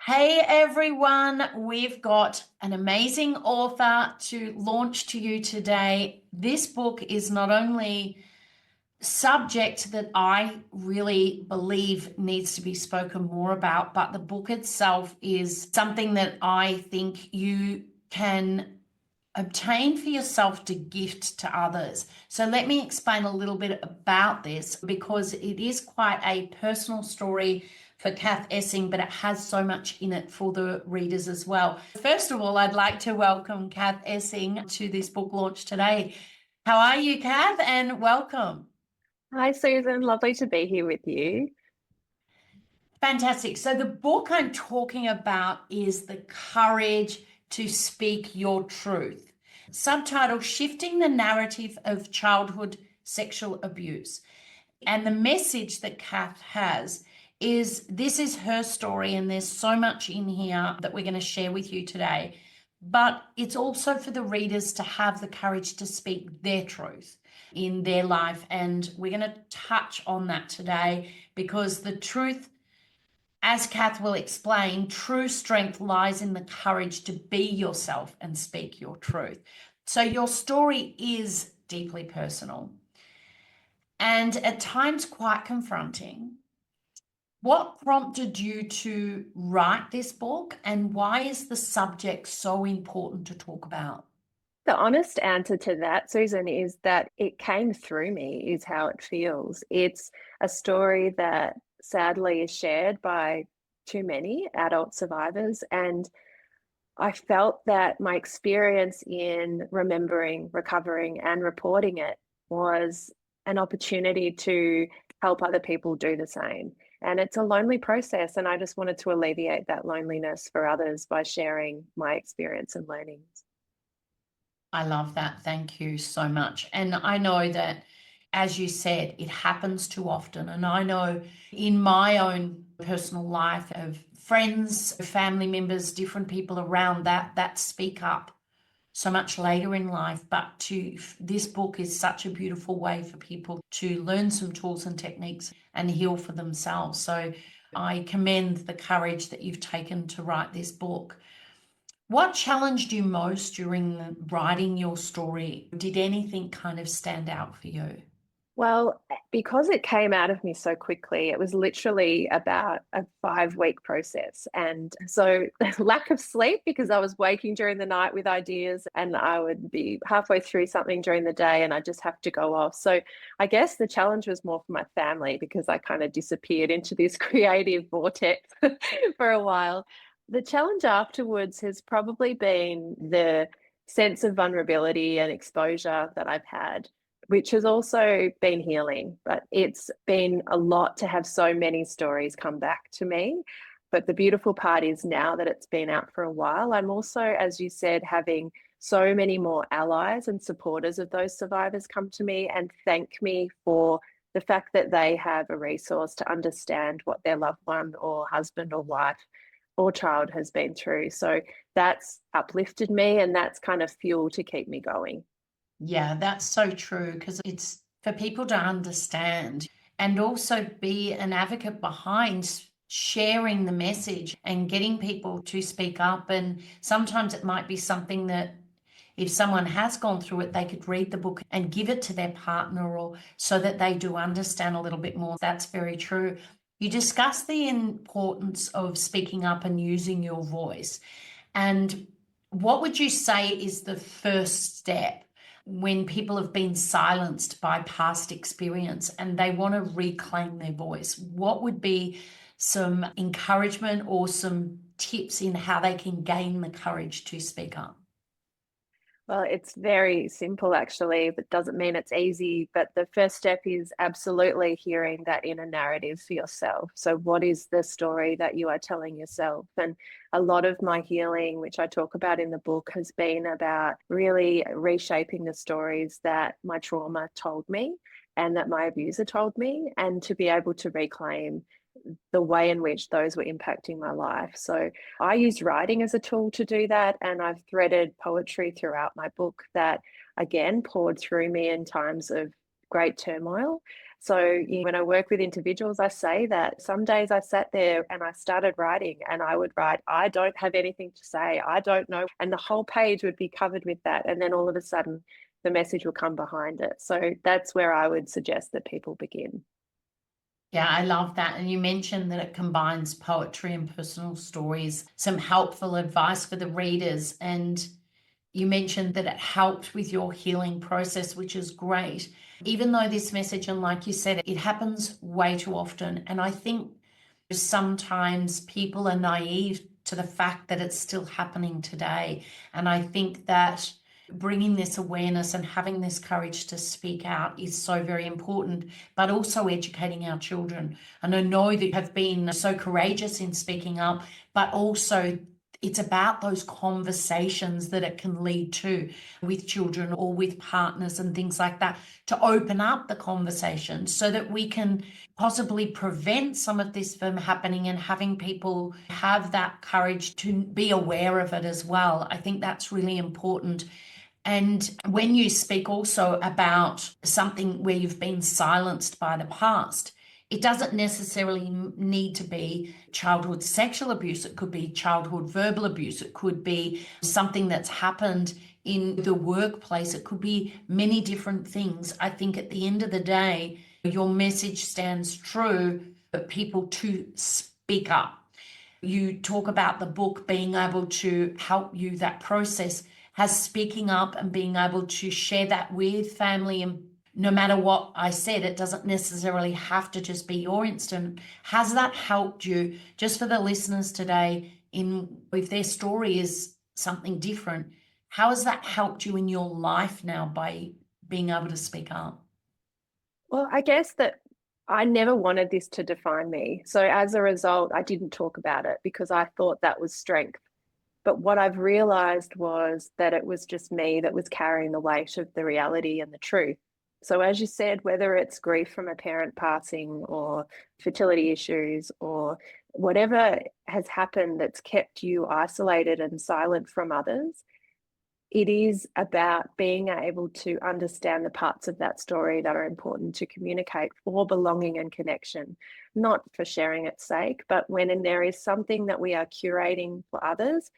Hey everyone, we've got an amazing author to launch to you today. This book is not only subject that I really believe needs to be spoken more about, but the book itself is something that I think you can obtain for yourself to gift to others. So let me explain a little bit about this because it is quite a personal story for Kath Essing, but it has so much in it for the readers as well. First of all, I'd like to welcome Kath Essing to this book launch today. How are you, Kath? And welcome. Hi, Susan. Lovely to be here with you. Fantastic. So the book I'm talking about is The Courage to Speak Your Truth. Subtitle, Shifting the Narrative of Childhood Sexual Abuse. And the message that Kath has is this is her story, and there's so much in here that we're going to share with you today. But it's also for the readers to have the courage to speak their truth in their life. And we're going to touch on that today because the truth, as Kath will explain, true strength lies in the courage to be yourself and speak your truth. So your story is deeply personal and at times quite confronting. What prompted you to write this book, and why is the subject so important to talk about? The honest answer to that, Susan, is that it came through me, is how it feels. It's a story that sadly is shared by too many adult survivors. And I felt that my experience in remembering, recovering, and reporting it was an opportunity to help other people do the same. And it's a lonely process. And I just wanted to alleviate that loneliness for others by sharing my experience and learnings. I love that. Thank you so much. And I know that, as you said, it happens too often. And I know in my own personal life of friends, family members, different people around that speak up so much later in life. But this book is such a beautiful way for people to learn some tools and techniques and heal for themselves. So I commend the courage that you've taken to write this book. What challenged you most during writing your story? Did anything kind of stand out for you? Well, because it came out of me so quickly, it was literally about a 5 week process. And so, lack of sleep because I was waking during the night with ideas, and I would be halfway through something during the day and I just have to go off. So, I guess the challenge was more for my family because I kind of disappeared into this creative vortex for a while. The challenge afterwards has probably been the sense of vulnerability and exposure that I've had, which has also been healing. But it's been a lot to have so many stories come back to me. But the beautiful part is now that it's been out for a while, I'm also, as you said, having so many more allies and supporters of those survivors come to me and thank me for the fact that they have a resource to understand what their loved one or husband or wife or child has been through. So that's uplifted me, and that's kind of fuel to keep me going. Yeah, that's so true because it's for people to understand and also be an advocate behind sharing the message and getting people to speak up. And sometimes it might be something that if someone has gone through it, they could read the book and give it to their partner or so that they do understand a little bit more. That's very true. You discuss the importance of speaking up and using your voice. And what would you say is the first step when people have been silenced by past experience and they want to reclaim their voice? What would be some encouragement or some tips in how they can gain the courage to speak up? Well, it's very simple actually, but doesn't mean it's easy. But the first step is absolutely hearing that inner narrative for yourself. So, what is the story that you are telling yourself? And a lot of my healing, which I talk about in the book, has been about really reshaping the stories that my trauma told me and that my abuser told me, and to be able to reclaim the way in which those were impacting my life. So I used writing as a tool to do that. And I've threaded poetry throughout my book that, again, poured through me in times of great turmoil. So when I work with individuals, I say that some days I sat there and I started writing, and I would write, I don't have anything to say, I don't know. And the whole page would be covered with that. And then all of a sudden, the message will come behind it. So that's where I would suggest that people begin. Yeah, I love that. And you mentioned that it combines poetry and personal stories, some helpful advice for the readers. And you mentioned that it helped with your healing process, which is great. Even though this message, and like you said, it happens way too often. And I think sometimes people are naive to the fact that it's still happening today. And I think that bringing this awareness and having this courage to speak out is so very important, but also educating our children. And I know that you have been so courageous in speaking up, but also it's about those conversations that it can lead to with children or with partners and things like that, to open up the conversation so that we can possibly prevent some of this from happening, and having people have that courage to be aware of it as well. I think that's really important. And when you speak also about something where you've been silenced by the past, it doesn't necessarily need to be childhood sexual abuse. It could be childhood verbal abuse. It could be something that's happened in the workplace. It could be many different things. I think at the end of the day, your message stands true for people to speak up. You talk about the book being able to help you, that process has speaking up and being able to share that with family. And no matter what I said, it doesn't necessarily have to just be your instant. Has that helped you, just for the listeners today, in if their story is something different, how has that helped you in your life now by being able to speak up? Well, I guess that I never wanted this to define me. So as a result, I didn't talk about it because I thought that was strength. But what I've realized was that it was just me that was carrying the weight of the reality and the truth. So, as you said, whether it's grief from a parent passing or fertility issues or whatever has happened that's kept you isolated and silent from others, it is about being able to understand the parts of that story that are important to communicate for belonging and connection, not for sharing its sake, but when there is something that we are curating for others,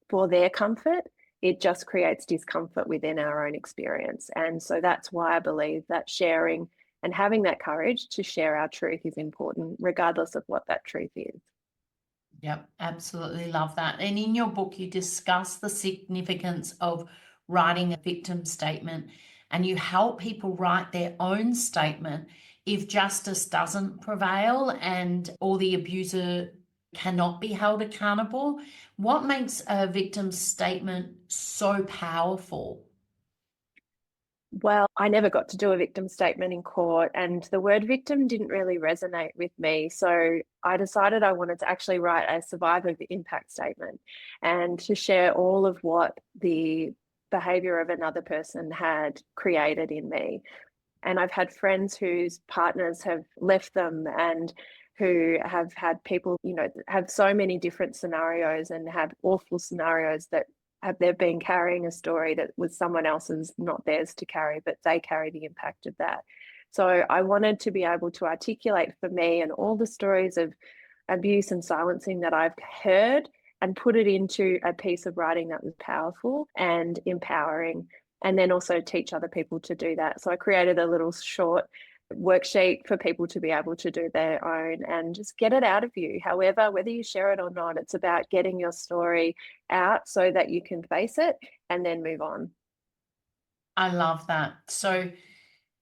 for their comfort, it just creates discomfort within our own experience. And so that's why I believe that sharing and having that courage to share our truth is important, regardless of what that truth is. Yep, absolutely love that. And in your book, you discuss the significance of writing a victim statement, and you help people write their own statement if justice doesn't prevail and or the abuser cannot be held accountable. What makes a victim statement so powerful? Well, I never got to do a victim statement in court, and the word victim didn't really resonate with me. So I decided I wanted to actually write a survivor impact statement and to share all of what the behavior of another person had created in me. And I've had friends whose partners have left them and who have had people, have so many different scenarios and have awful scenarios that they've been carrying a story that was someone else's, not theirs to carry, but they carry the impact of that. So I wanted to be able to articulate for me and all the stories of abuse and silencing that I've heard and put it into a piece of writing that was powerful and empowering, and then also teach other people to do that. So I created a little short worksheet for people to be able to do their own and just get it out of you. However, whether you share it or not, it's about getting your story out so that you can face it and then move on. I love that. So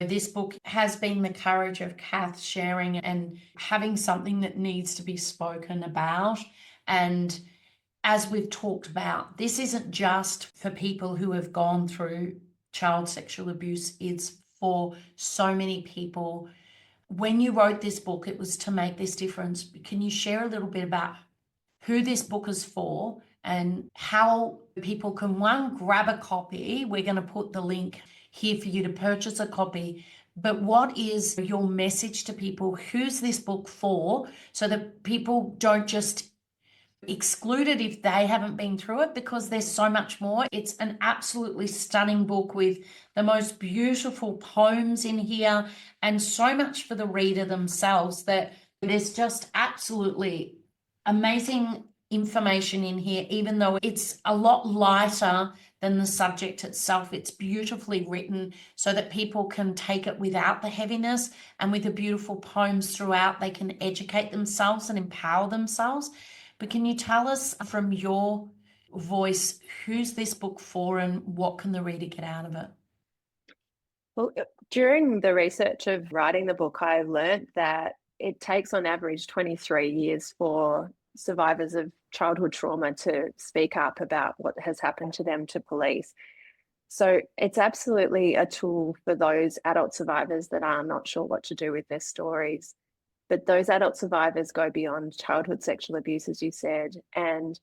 this book has been the courage of Kath sharing and having something that needs to be spoken about. And as we've talked about, this isn't just for people who have gone through child sexual abuse, it's for so many people. When you wrote this book, it was to make this difference. Can you share a little bit about who this book is for and how people can, one, grab a copy? We're going to put the link here for you to purchase a copy. But what is your message to people? Who's this book for? So that people don't just exclude it if they haven't been through it, because there's so much more. It's an absolutely stunning book with the most beautiful poems in here, and so much for the reader themselves, that there's just absolutely amazing information in here. Even though it's a lot lighter than the subject itself, it's beautifully written so that people can take it without the heaviness, and with the beautiful poems throughout, they can educate themselves and empower themselves. But can you tell us from your voice, who's this book for and what can the reader get out of it? Well, during the research of writing the book, I learned that it takes on average 23 years for survivors of childhood trauma to speak up about what has happened to them to police. So it's absolutely a tool for those adult survivors that are not sure what to do with their stories. But those adult survivors go beyond childhood sexual abuse, as you said, and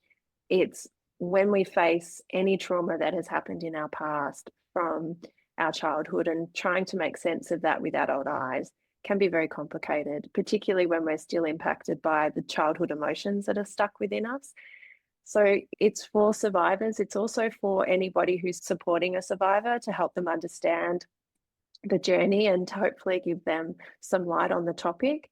it's when we face any trauma that has happened in our past from our childhood, and trying to make sense of that with adult eyes can be very complicated, particularly when we're still impacted by the childhood emotions that are stuck within us. So it's for survivors. It's also for anybody who's supporting a survivor to help them understand the journey and to hopefully give them some light on the topic.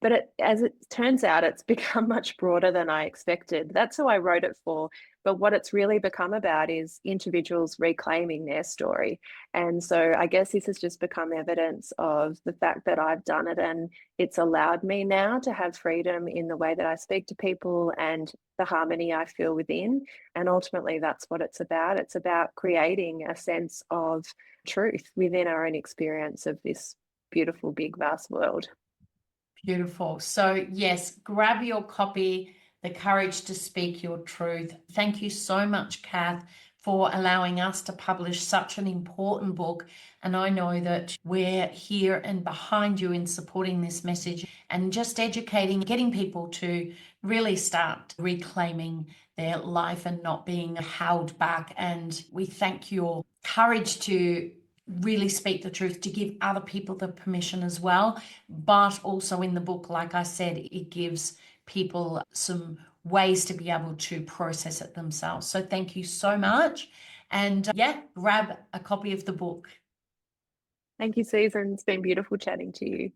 But as it turns out, it's become much broader than I expected. That's who I wrote it for. But what it's really become about is individuals reclaiming their story. And so I guess this has just become evidence of the fact that I've done it, and it's allowed me now to have freedom in the way that I speak to people and the harmony I feel within. And ultimately, that's what it's about. It's about creating a sense of truth within our own experience of this beautiful, big, vast world. Beautiful. So, yes, grab your copy, The Courage to Speak Your Truth. Thank you so much, Kath, for allowing us to publish such an important book. And I know that we're here and behind you in supporting this message and just educating, getting people to really start reclaiming their life and not being held back. And we thank your courage to really speak the truth, to give other people the permission as well. But also in the book, like I said, it gives people some ways to be able to process it themselves. So thank you so much. And yeah, grab a copy of the book. Thank you, Susan. It's been beautiful chatting to you.